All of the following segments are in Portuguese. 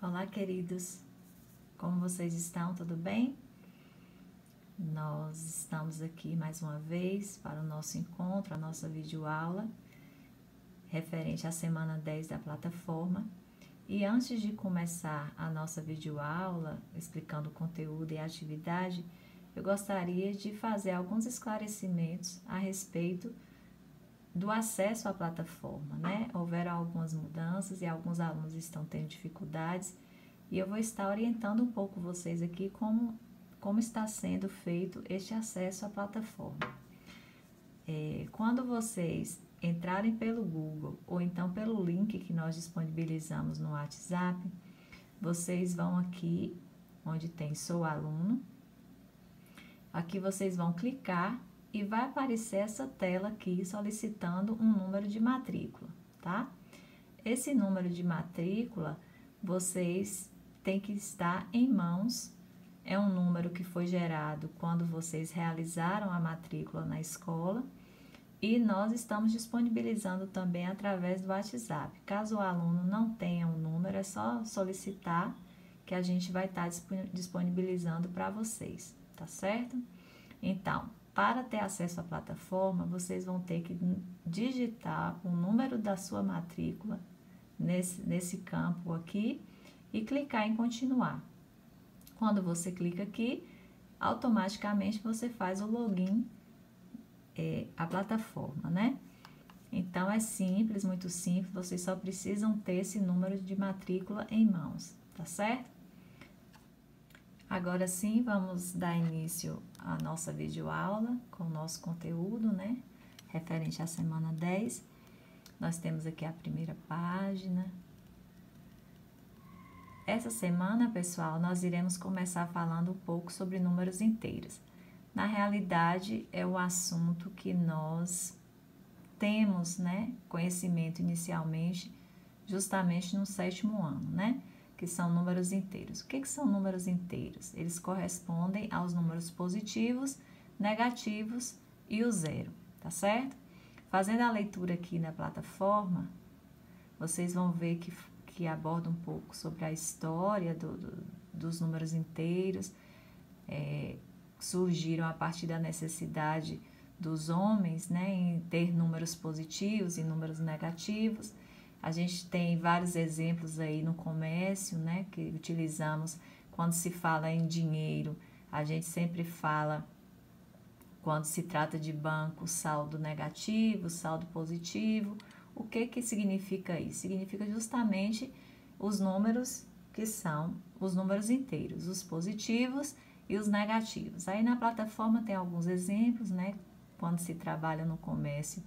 Olá, queridos, como vocês estão? Tudo bem? Nós estamos aqui mais uma vez para o nosso encontro, a nossa videoaula, referente à semana 10 da plataforma. E antes de começar a nossa videoaula, explicando o conteúdo e a atividade, eu gostaria de fazer alguns esclarecimentos a respeito do acesso à plataforma, né? Houveram algumas mudanças e alguns alunos estão tendo dificuldades e eu vou estar orientando um pouco vocês aqui como está sendo feito este acesso à plataforma. Quando vocês entrarem pelo Google ou então pelo link que nós disponibilizamos no WhatsApp, vocês vão aqui onde tem Sou Aluno, aqui vocês vão clicar e vai aparecer essa tela aqui solicitando um número de matrícula, tá? Esse número de matrícula, vocês têm que estar em mãos, é um número que foi gerado quando vocês realizaram a matrícula na escola e nós estamos disponibilizando também através do WhatsApp. Caso o aluno não tenha um número, é só solicitar que a gente vai estar disponibilizando para vocês, tá certo? Então, para ter acesso à plataforma, vocês vão ter que digitar o número da sua matrícula nesse campo aqui e clicar em continuar. Quando você clica aqui, automaticamente você faz o login à plataforma, né? Então, é simples, muito simples, vocês só precisam ter esse número de matrícula em mãos, tá certo? Agora sim, vamos dar início à nossa videoaula com o nosso conteúdo, né? Referente à semana 10. Nós temos aqui a primeira página. Essa semana, pessoal, nós iremos começar falando um pouco sobre números inteiros. Na realidade, é o assunto que nós temos, né, conhecimento inicialmente, justamente no 7º ano, né? Que são números inteiros. O que são números inteiros? Eles correspondem aos números positivos, negativos e o zero, tá certo? Fazendo a leitura aqui na plataforma, vocês vão ver que aborda um pouco sobre a história dos números inteiros, surgiram a partir da necessidade dos homens, né, em ter números positivos e números negativos. A gente tem vários exemplos aí no comércio, né, que utilizamos quando se fala em dinheiro. A gente sempre fala, quando se trata de banco, saldo negativo, saldo positivo. O que significa isso? Significa justamente os números que são os números inteiros, os positivos e os negativos. Aí na plataforma tem alguns exemplos, né, quando se trabalha no comércio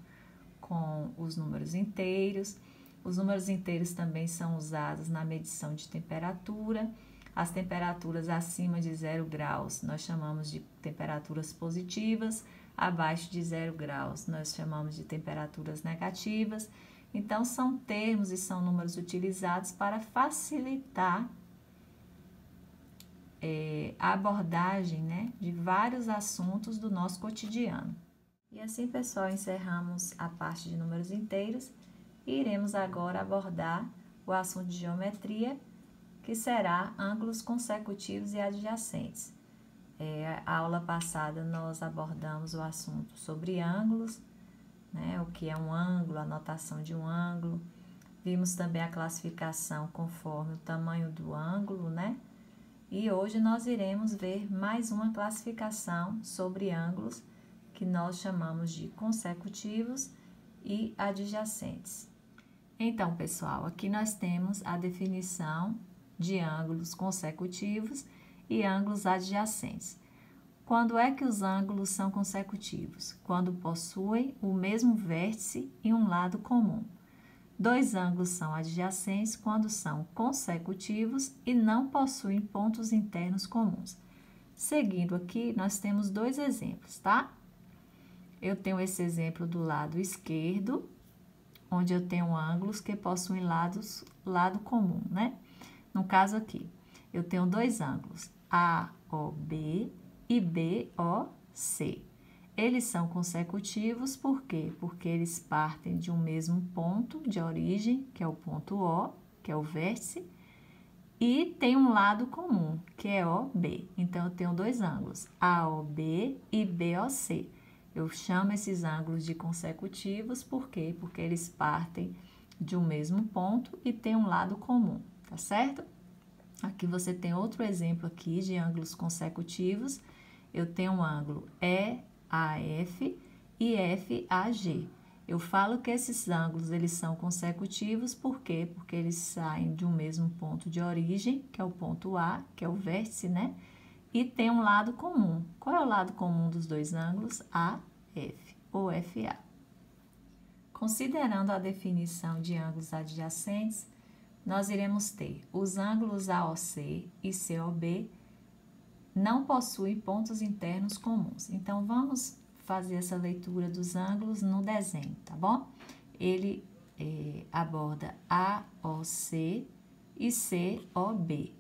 com os números inteiros. Os números inteiros também são usados na medição de temperatura. As temperaturas acima de 0 graus nós chamamos de temperaturas positivas, abaixo de 0 graus nós chamamos de temperaturas negativas. Então, são termos e são números utilizados para facilitar a abordagem, né, de vários assuntos do nosso cotidiano. E assim, pessoal, encerramos a parte de números inteiros. E iremos agora abordar o assunto de geometria, que será ângulos consecutivos e adjacentes. A aula passada nós abordamos o assunto sobre ângulos, né, o que é um ângulo, a notação de um ângulo. Vimos também a classificação conforme o tamanho do ângulo, né? E hoje nós iremos ver mais uma classificação sobre ângulos, que nós chamamos de consecutivos e adjacentes. Então, pessoal, aqui nós temos a definição de ângulos consecutivos e ângulos adjacentes. Quando é que os ângulos são consecutivos? Quando possuem o mesmo vértice e um lado comum. Dois ângulos são adjacentes quando são consecutivos e não possuem pontos internos comuns. Seguindo aqui, nós temos dois exemplos, tá? Eu tenho esse exemplo do lado esquerdo, onde eu tenho ângulos que possuem lado comum, né? No caso aqui, eu tenho dois ângulos, AOB e BOC. Eles são consecutivos, por quê? Porque eles partem de um mesmo ponto de origem, que é o ponto O, que é o vértice, e tem um lado comum, que é OB. Então, eu tenho dois ângulos, AOB e BOC. Eu chamo esses ângulos de consecutivos, por quê? Porque eles partem de um mesmo ponto e tem um lado comum, tá certo? Aqui você tem outro exemplo aqui de ângulos consecutivos. Eu tenho um ângulo EAF e FAG. Eu falo que esses ângulos, eles são consecutivos, por quê? Porque eles saem de um mesmo ponto de origem, que é o ponto A, que é o vértice, né? E tem um lado comum. Qual é o lado comum dos dois ângulos? AF ou FA. Considerando a definição de ângulos adjacentes, nós iremos ter os ângulos AOC e COB não possuem pontos internos comuns. Então, vamos fazer essa leitura dos ângulos no desenho, tá bom? Ele aborda AOC e COB.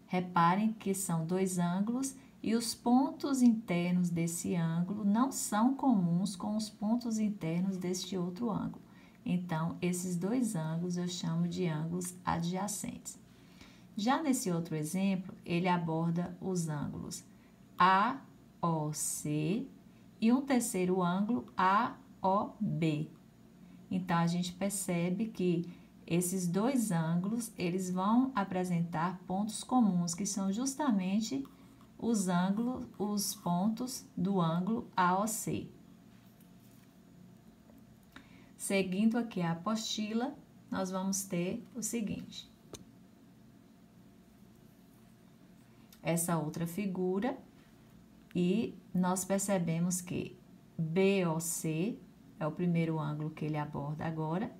Reparem que são dois ângulos e os pontos internos desse ângulo não são comuns com os pontos internos deste outro ângulo. Então, esses dois ângulos eu chamo de ângulos adjacentes. Já nesse outro exemplo, ele aborda os ângulos AOC e um terceiro ângulo AOB. Então, a gente percebe que esses dois ângulos, eles vão apresentar pontos comuns, que são justamente os ângulos, os pontos do ângulo AOC. Seguindo aqui a apostila, nós vamos ter o seguinte. Essa outra figura, e nós percebemos que BOC é o primeiro ângulo que ele aborda agora,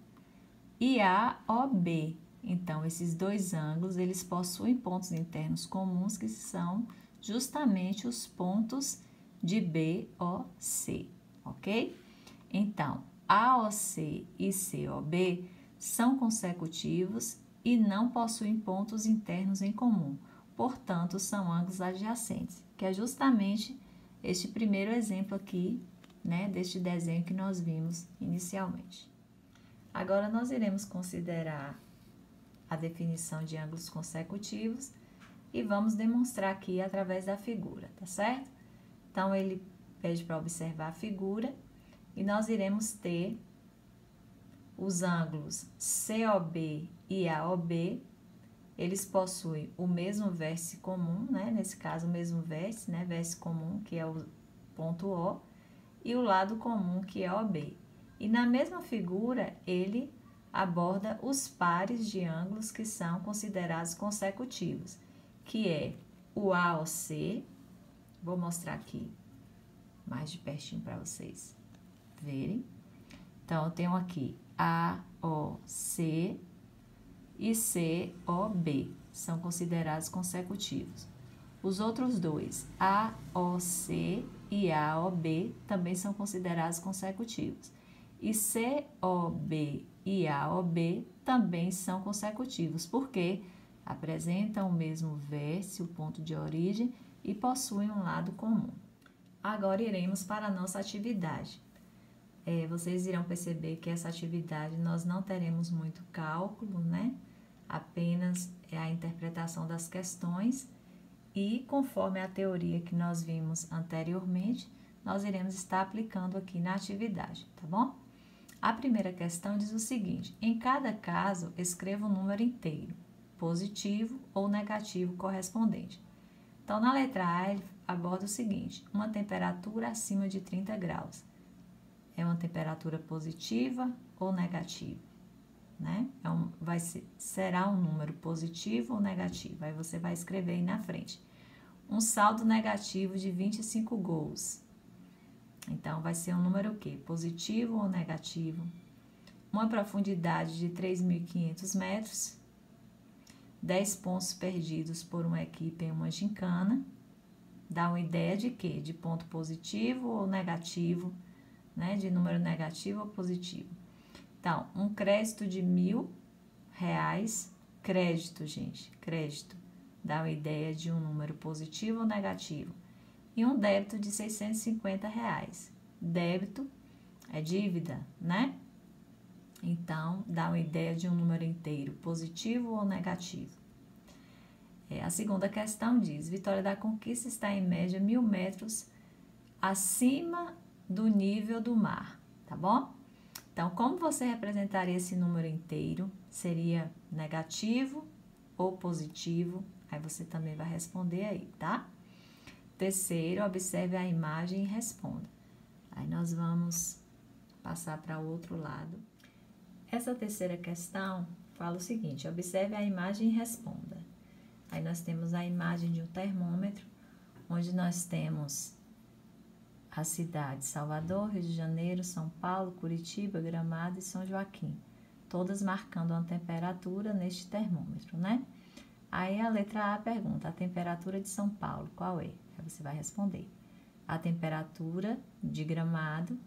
e AOB. Então, esses dois ângulos, eles possuem pontos internos comuns, que são justamente os pontos de BOC, ok? Então, AOC e COB são consecutivos e não possuem pontos internos em comum. Portanto, são ângulos adjacentes, que é justamente este primeiro exemplo aqui, né, deste desenho que nós vimos inicialmente. Agora, nós iremos considerar a definição de ângulos consecutivos e vamos demonstrar aqui através da figura, tá certo? Então, ele pede para observar a figura e nós iremos ter os ângulos COB e AOB. Eles possuem o mesmo vértice comum, né? Nesse caso, o mesmo vértice, né? Vértice comum, que é o ponto O, e o lado comum, que é OB. E na mesma figura, ele aborda os pares de ângulos que são considerados consecutivos, que é o AOC, vou mostrar aqui mais de pertinho para vocês verem. Então, eu tenho aqui AOC e COB, são considerados consecutivos. Os outros dois, AOC e AOB, também são considerados consecutivos. E COB e AOB também são consecutivos, porque apresentam o mesmo vértice, o ponto de origem, e possuem um lado comum. Agora iremos para a nossa atividade. Vocês irão perceber que essa atividade nós não teremos muito cálculo, né? Apenas a interpretação das questões e, conforme a teoria que nós vimos anteriormente, nós iremos estar aplicando aqui na atividade, tá bom? A primeira questão diz o seguinte: em cada caso, escreva um número inteiro, positivo ou negativo correspondente. Então, na letra A, ele aborda o seguinte: uma temperatura acima de 30 graus. É uma temperatura positiva ou negativa, né? Será um número positivo ou negativo? Aí você vai escrever aí na frente. Um saldo negativo de 25 gols. Então, vai ser um número o quê? Positivo ou negativo? Uma profundidade de 3.500 metros. 10 pontos perdidos por uma equipe em uma gincana. Dá uma ideia de quê? De ponto positivo ou negativo, né? De número negativo ou positivo. Então, um crédito de R$1.000. Crédito, gente, crédito. Dá uma ideia de um número positivo ou negativo. E um débito de R$650. Débito é dívida, né? Então, dá uma ideia de um número inteiro, positivo ou negativo. A segunda questão diz: Vitória da Conquista está em média 1.000 metros acima do nível do mar, tá bom? Então, como você representaria esse número inteiro? Seria negativo ou positivo? Aí você também vai responder aí, tá? Terceiro, observe a imagem e responda. Aí nós vamos passar para o outro lado. Essa terceira questão fala o seguinte: observe a imagem e responda. Aí nós temos a imagem de um termômetro, onde nós temos as cidades Salvador, Rio de Janeiro, São Paulo, Curitiba, Gramado e São Joaquim, todas marcando uma temperatura neste termômetro, né? Aí a letra A pergunta: a temperatura de São Paulo, qual é? Aí você vai responder: a temperatura de Gramado,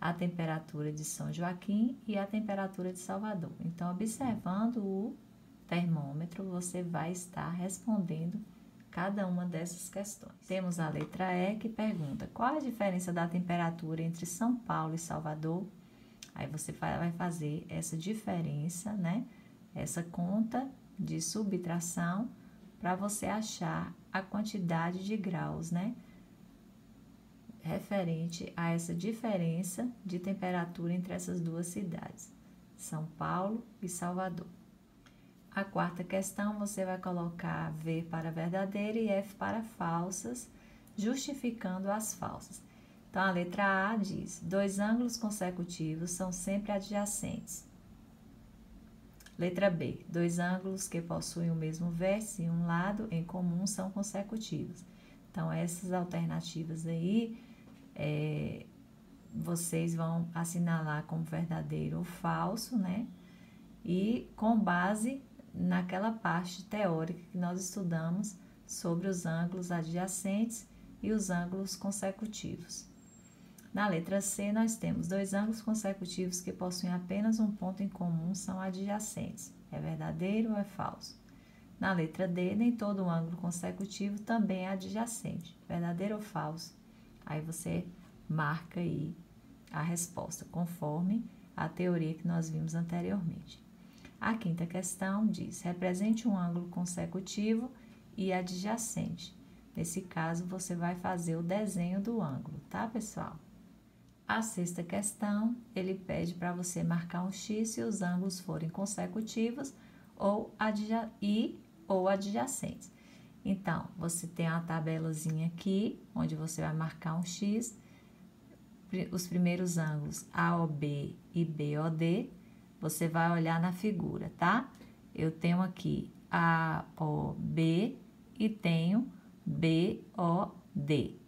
a temperatura de São Joaquim e a temperatura de Salvador. Então, observando o termômetro, você vai estar respondendo cada uma dessas questões. Temos a letra E, que pergunta: qual a diferença da temperatura entre São Paulo e Salvador? Aí você vai fazer essa diferença, né? Essa conta de subtração para você achar a quantidade de graus, né? Referente a essa diferença de temperatura entre essas duas cidades, São Paulo e Salvador. A quarta questão, você vai colocar V para verdadeira e F para falsas, justificando as falsas. Então, a letra A diz: dois ângulos consecutivos são sempre adjacentes. Letra B: dois ângulos que possuem o mesmo vértice em um lado em comum são consecutivos. Então, essas alternativas aí, vocês vão assinalar como verdadeiro ou falso, né? E com base naquela parte teórica que nós estudamos sobre os ângulos adjacentes e os ângulos consecutivos. Na letra C, nós temos dois ângulos consecutivos que possuem apenas um ponto em comum são adjacentes. É verdadeiro ou é falso? Na letra D, nem todo ângulo consecutivo também é adjacente. Verdadeiro ou falso? Aí você marca aí a resposta, conforme a teoria que nós vimos anteriormente. A quinta questão diz: represente um ângulo consecutivo e adjacente. Nesse caso, você vai fazer o desenho do ângulo, tá, pessoal? A sexta questão, ele pede para você marcar um X se os ângulos forem consecutivos ou adjacentes. Então, você tem uma tabelazinha aqui, onde você vai marcar um X, os primeiros ângulos AOB e BOD, você vai olhar na figura, tá? Eu tenho aqui AOB e tenho BOD.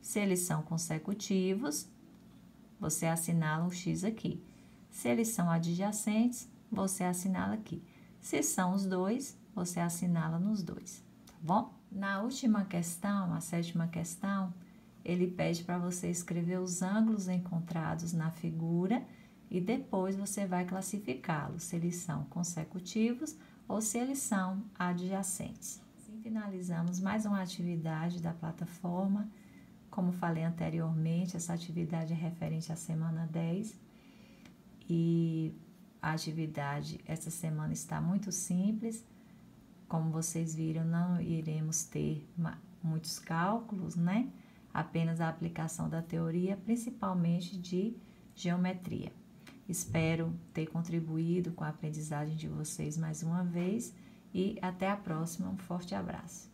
Se eles são consecutivos, você assinala um X aqui. Se eles são adjacentes, você assinala aqui. Se são os dois, você assinala nos dois, tá bom? Na última questão, a sétima questão, ele pede para você escrever os ângulos encontrados na figura e depois você vai classificá-los, se eles são consecutivos ou se eles são adjacentes. Assim finalizamos mais uma atividade da plataforma. Como falei anteriormente, essa atividade é referente à semana 10 e a atividade essa semana está muito simples. Como vocês viram, não iremos ter muitos cálculos, né? Apenas a aplicação da teoria, principalmente de geometria. Espero ter contribuído com a aprendizagem de vocês mais uma vez e até a próxima. Um forte abraço.